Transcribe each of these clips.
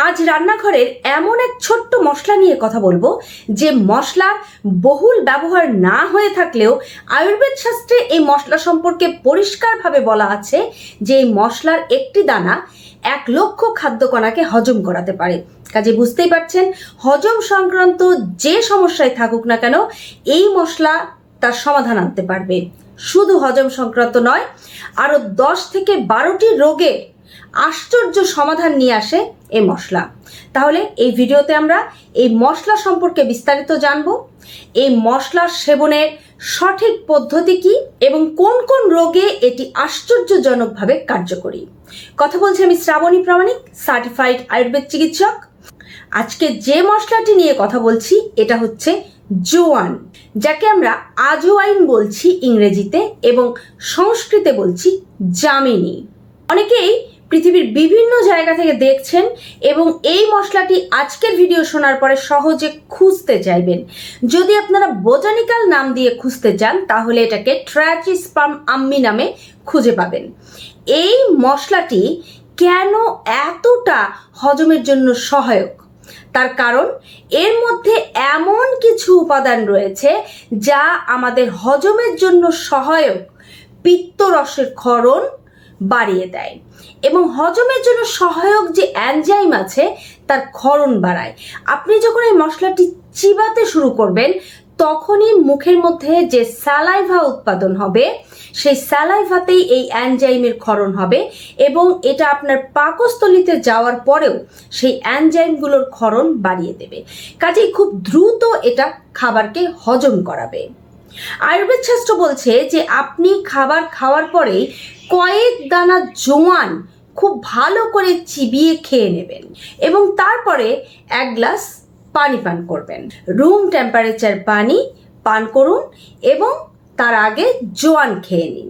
আজ রান্নাঘরের এমন এক ছোট্ট মশলা নিয়ে কথা বলবো যে মশলার বহুল ব্যবহার না হয়ে থাকলেও আয়ুর্বেদ শাস্ত্রে এই মশলা সম্পর্কে পরিষ্কারভাবে বলা আছে যে এই মশলার একটি দানা 1,00,000 খাদ্যকণাকে হজম করাতে পারে। কাজে বুঝতেই পারছেন, হজম সংক্রান্ত যে সমস্যায় থাকুক না কেন এই মশলা তার সমাধান আনতে পারবে। শুধু হজম সংক্রান্ত নয়, আরো 10 থেকে 12টি রোগের আশ্চর্য সমাধান নিয়ে আসে এই মশলা। তাহলে এই ভিডিওতে আমরা এই মশলা সম্পর্কে বিস্তারিত জানবো। এই মশলার সেবনের সঠিক পদ্ধতি কি এবং কোন কোন রোগে এটি আশ্চর্যজনকভাবে কার্যকরী। কথা বলছি আমি শ্রাবণী প্রামাণিক, সার্টিফাইড আয়ুর্বেদ চিকিৎসক। আজকে যে মশলাটি নিয়ে কথা বলছি এটা হচ্ছে জোয়ান, যাকে আমরা আজওয়াইন বলছি ইংরেজিতে এবং সংস্কৃতে বলছি জামিনী। অনেকেই পৃথিবীর বিভিন্ন জায়গা থেকে দেখছেন এবং এই মশলাটি আজকের ভিডিও শোনার পরে সহজে খুঁজতে চাইবেন। যদি আপনারা বোটানিক্যাল নাম দিয়ে খুঁজতে চান তাহলে এটাকে ট্র্যাচিস্পার্ম আম্মি নামে খুঁজে পাবেন। এই মশলাটি কেন এতটা হজমের জন্য সহায়ক, তার কারণ এর মধ্যে এমন কিছু উপাদান রয়েছে যা আমাদের হজমের জন্য সহায়ক পিত্তরসের ক্ষরণ বাড়িয়ে দেয় এবং হজমের জন্য সহায়ক যে এনজাইম আছে তার ক্ষরণ বাড়ায়। আপনি যখন এই মশলাটি চিবাতে শুরু করবেন তখনই মুখের মধ্যে যে স্যালাইভা উৎপাদন হবে সেই স্যালাইভাতেই এই এনজাইমের ক্ষরণ হবে এবং এটা আপনার পাকস্থলিতে যাওয়ার পরেও সেই এনজাইমগুলোর ক্ষরণ বাড়িয়ে দেবে। কাজেই খুব দ্রুত এটা খাবারকে হজম করাবে। আয়ুর্বেদ শাস্ত্র বলছে যে আপনি খাবার খাওয়ার পরেই কয়েক দানা জোয়ান খুব ভালো করে চিবিয়ে খেয়ে নেবেন এবং তারপরে 1 গ্লাস পানি পান করবেন। রুম টেম্পারেচার পানি পান করুন এবং তার আগে জোয়ান খেয়ে নিন।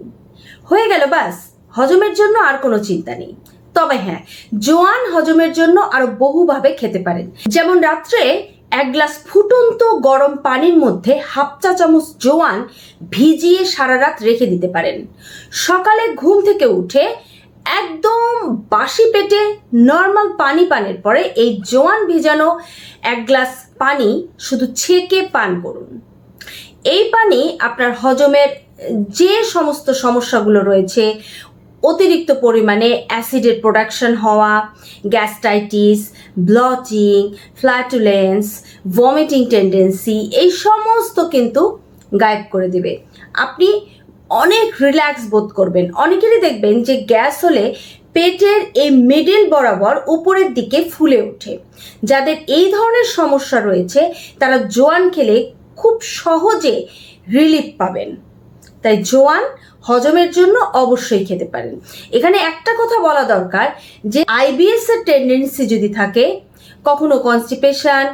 হয়ে গেল, ব্যাস, হজমের জন্য আর কোনো চিন্তা নেই। তবে হ্যাঁ, জোয়ান হজমের জন্য আরো বহুভাবে খেতে পারেন। যেমন রাত্রে 1 গ্লাস ফুটন্ত গরম পানির মধ্যে 1/2 চা চামচ জোয়ান ভিজিয়ে সারা রাত রেখে দিতে পারেন। সকালে ঘুম থেকে উঠে একদম বাসি পেটে নর্মাল পানি পানের পরে এই জোয়ান ভেজানো 1 গ্লাস পানি শুধু ছেঁকে পান করুন। এই পানি আপনার হজমের যে সমস্ত সমস্যাগুলো রয়েছে, অতিরিক্ত পরিমাণে অ্যাসিডের প্রোডাকশন হওয়া, গ্যাস্ট্রাইটিস, ব্লটিং, ফ্ল্যাটুলেন্স, ভমিটিং টেন্ডেন্সি, এই সমস্ত কিন্তু গায়েব করে দেবে। আপনি অনেক রিল্যাক্স বোধ করবেন। অনেকেরই দেখবেন যে গ্যাস হলে পেটের এই মিডল বরাবর উপরের দিকে ফুলে ওঠে। যাদের এই ধরনের সমস্যা রয়েছে তারা জোয়ান খেলে খুব সহজে রিলিফ পাবেন। তাই জোয়ান হজমের জন্য অবশ্যই খেতে পারেন। এখানে একটা কথা বলা দরকার যে আইবিএস এর টেন্ডেন্সি যদি থাকে, কখনো কনস্টিপেশন,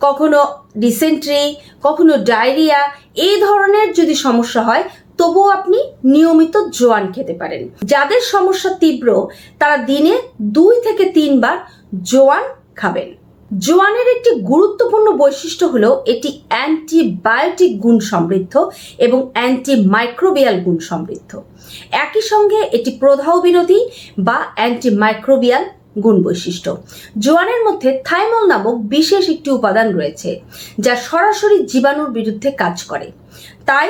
কখনো ডিসেন্ট্রি, কখনো ডায়রিয়া, এই ধরনের যদি সমস্যা হয় তবুও আপনি নিয়মিত জোয়ান খেতে পারেন। যাদের সমস্যা তীব্র তারা দিনে 2 থেকে 3 বার জোয়ান খাবেন। জোয়ানের একটি গুরুত্বপূর্ণ বৈশিষ্ট্য হলো এটি অ্যান্টিবায়োটিক গুণ সমৃদ্ধ এবং অ্যান্টিমাইক্রোবিয়াল গুণ সমৃদ্ধ। একই সঙ্গে এটি প্রদাহ বিরোধী বা অ্যান্টিমাইক্রোবিয়াল গুণ বৈশিষ্ট্য। জোয়ানের মধ্যে থাইমল নামক বিশেষ একটি উপাদান রয়েছে যা সরাসরি জীবাণুর বিরুদ্ধে কাজ করে। তাই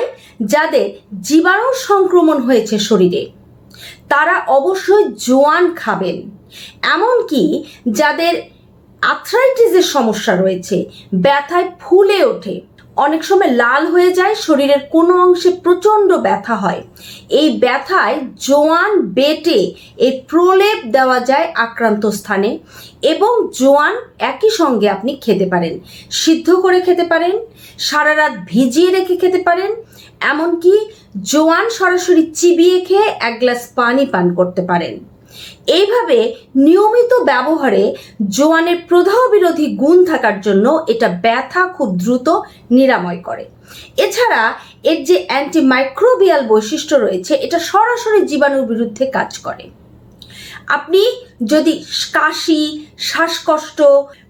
যাদের জীবাণু সংক্রমণ হয়েছে শরীরে তারা অবশ্যই জোয়ান খাবেন। এমনকি যাদের আর্থ্রাইটিসের সমস্যা রয়েছে, ব্যথায় ফুলে ওঠে, অনেক সময় লাল হয়ে যায়, শরীরের কোনো অংশে প্রচণ্ড ব্যথা হয়, এই ব্যথায় জোয়ান বেটে এই প্রলেপ দেওয়া যায় আক্রান্ত স্থানে এবং জোয়ান একই সঙ্গে আপনি খেতে পারেন। সিদ্ধ করে খেতে পারেন, সারা রাত ভিজিয়ে রেখে খেতে পারেন, এমনকি জোয়ান সরাসরি চিবিয়ে খেয়ে 1 গ্লাস পানি পান করতে পারেন। এইভাবে নিয়মিত ব্যবহারে জোয়ানের প্রদাহ বিরোধী গুণ থাকার জন্য এটা ব্যথা খুব দ্রুত নিরাময় করে। এছাড়া এর যে অ্যান্টিমাইক্রোবিয়াল বৈশিষ্ট্য রয়েছে এটা সরাসরি জীবাণুর বিরুদ্ধে কাজ করে। আপনি যদি কাশি, শ্বাসকষ্ট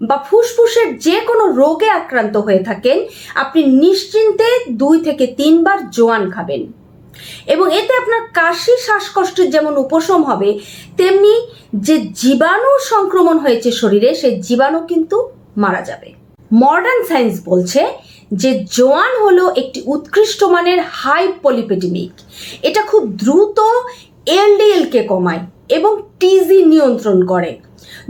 বা ফুসফুসের যে কোনো রোগে আক্রান্ত হয়ে থাকেন আপনি নিশ্চিন্তে 2 থেকে 3 বার জোয়ান খাবেন। এবং এতে আপনার কাশি শ্বাসকষ্টের যেমন উপশম হবে, তেমনি যে জীবাণু সংক্রমণ হয়েছে শরীরে সেই জীবাণু কিন্তু মারা যাবে। মডার্ন সায়েন্স বলছে যে জোয়ান হলো একটি উৎকৃষ্ট মানের হাই পলিপেডিমিক। এটা খুব দ্রুত এলডিএল কে কমায় এবং টিজি নিয়ন্ত্রণ করে।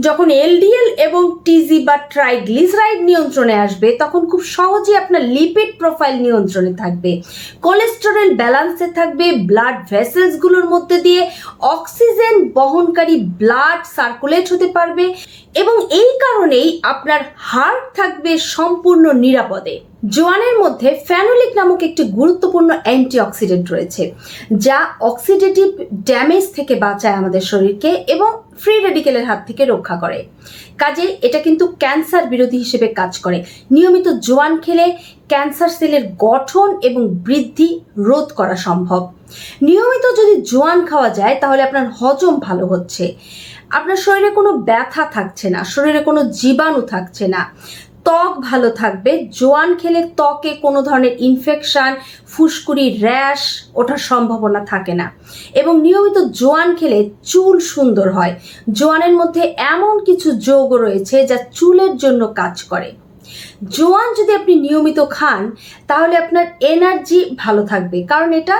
যখন এলডিএল এবং টিজি বা ট্রাইগ্লিসারাইড নিয়ন্ত্রণে আসবে তখন খুব সহজেই আপনার লিপিড প্রোফাইল নিয়ন্ত্রণে থাকবে, কোলেস্টেরল ব্যালান্সে থাকবে, ব্লাড ভেসেলসগুলোর মধ্যে দিয়ে অক্সিজেন বহনকারী ব্লাড সার্কুলেট হতে পারবে এবং এই কারণেই আপনার হার্ট থাকবে সম্পূর্ণ নিরাপদে। জোয়ানের মধ্যে ফেনোলিক নামক একটি গুরুত্বপূর্ণ অ্যান্টিঅক্সিডেন্ট রয়েছে যা অক্সিডেটিভ ড্যামেজ থেকে বাঁচায় আমাদের শরীরকে এবং ফ্রি রেডিকেলের হাত থেকে রক্ষা করে। কাজে এটা কিন্তু ক্যান্সার বিরোধী হিসেবে কাজ করে। নিয়মিত জোয়ান খেলে ক্যান্সার সেলের গঠন এবং বৃদ্ধি রোধ করা সম্ভব। নিয়মিত যদি জোয়ান খাওয়া যায় তাহলে আপনার হজম ভালো হচ্ছে, আপনার শরীরে কোনো ব্যথা থাকছে না, শরীরে কোনো জীবাণু থাকছে না, ত্বক ভালো থাকবে। জোয়ান খেলে ত্বকে কোনো ধরনের ইনফেকশন, ফুসকুড়ি, র্যাশ ওঠার সম্ভাবনা থাকে না এবং নিয়মিত জোয়ান খেলে চুল সুন্দর হয়। জোয়ানের মধ্যে এমন কিছু যৌগ রয়েছে যা চুলের জন্য কাজ করে। জোয়ান যদি আপনি নিয়মিত খান তাহলে আপনার এনার্জি ভালো থাকবে, কারণ এটা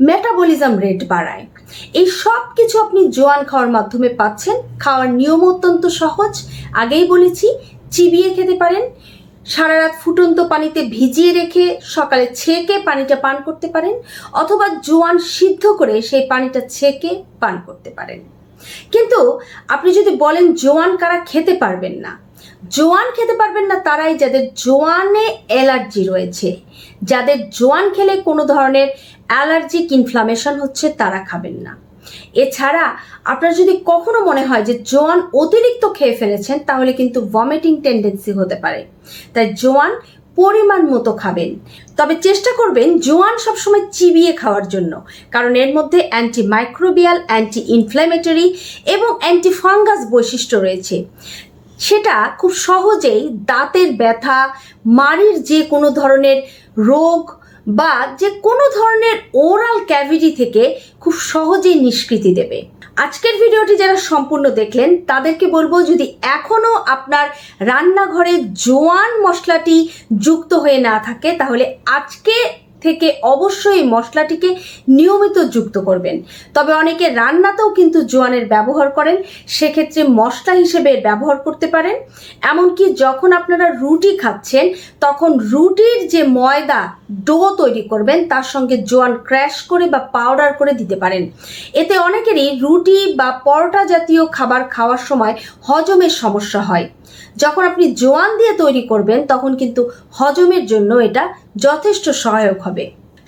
মেটাবলিজম রেট বাড়ায়। এই সব কিছু আপনি জোয়ান খাওয়ার মাধ্যমে পাচ্ছেন। খাওয়ার নিয়ম অত্যন্ত সহজ, আগেই বলেছি। চিবিয়ে খেতে পারেন, সারা রাত ফুটন্ত পানিতে ভিজিয়ে রেখে সকালে ছেঁকে পানিটা পান করতে পারেন, অথবা জোয়ান সিদ্ধ করে সেই পানিটা ছেঁকে পান করতে পারেন। কিন্তু আপনি যদি বলেন জোয়ান কারা খেতে পারবেন না, জোয়ান খেতে পারবেন না তারাই যাদের জোয়ানে অ্যালার্জি রয়েছে। যাদের জোয়ান খেলে কোনো ধরনের অ্যালার্জিক ইনফ্লামেশন হচ্ছে তারা খাবেন না। এছাড়া আপনার যদি কখনো মনে হয় যে জোয়ান অতিরিক্ত খেয়ে ফেলেছেন তাহলে কিন্তু ভমিটিং টেন্ডেন্সি হতে পারে। তাই জোয়ান পরিমাণ মতো খাবেন, তবে চেষ্টা করবেন জোয়ান সবসময় চিবিয়ে খাওয়ার জন্য, কারণ এর মধ্যে অ্যান্টি মাইক্রোবিয়াল, অ্যান্টি ইনফ্ল্যামেটরি এবং অ্যান্টি ফাঙ্গাস বৈশিষ্ট্য রয়েছে। সেটা খুব সহজেই দাঁতের ব্যথা, মাড়ির যে কোনো ধরনের রোগ বা যে কোনো ধরনের ওরাল ক্যাভিটি থেকে খুব সহজেই নিষ্কৃতি দেবে। আজকের ভিডিওটি যারা সম্পূর্ণ দেখলেন তাদেরকে বলবো, যদি এখনো আপনার রান্নাঘরে জোয়ান মশলাটি যুক্ত হয়ে না থাকে তাহলে আজকে থেকে অবশ্যই মশলাটিকে নিয়মিত যুক্ত করবেন। তবে অনেকে রান্নাতেও কিন্তু জোয়ানের ব্যবহার করেন, সেক্ষেত্রে মশলা হিসেবে ব্যবহার করতে পারেন। এমনকি যখন আপনারা রুটি খাচ্ছেন তখন রুটির যে ময়দা ডো তৈরি করবেন তার সঙ্গে জোয়ান ক্র্যাশ করে বা পাউডার করে দিতে পারেন। এতে অনেকেরই রুটি বা পরোটা জাতীয় খাবার খাওয়ার সময় হজমের সমস্যা হয়। যখন আপনি জোয়ান দিয়ে তৈরি করবেন তখন কিন্তু হজমের জন্য এটা যথেষ্ট সহায়ক হবে।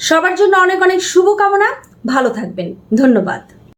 সবার জন্য অনেক অনেক শুভকামনা। ভালো থাকবেন। ধন্যবাদ।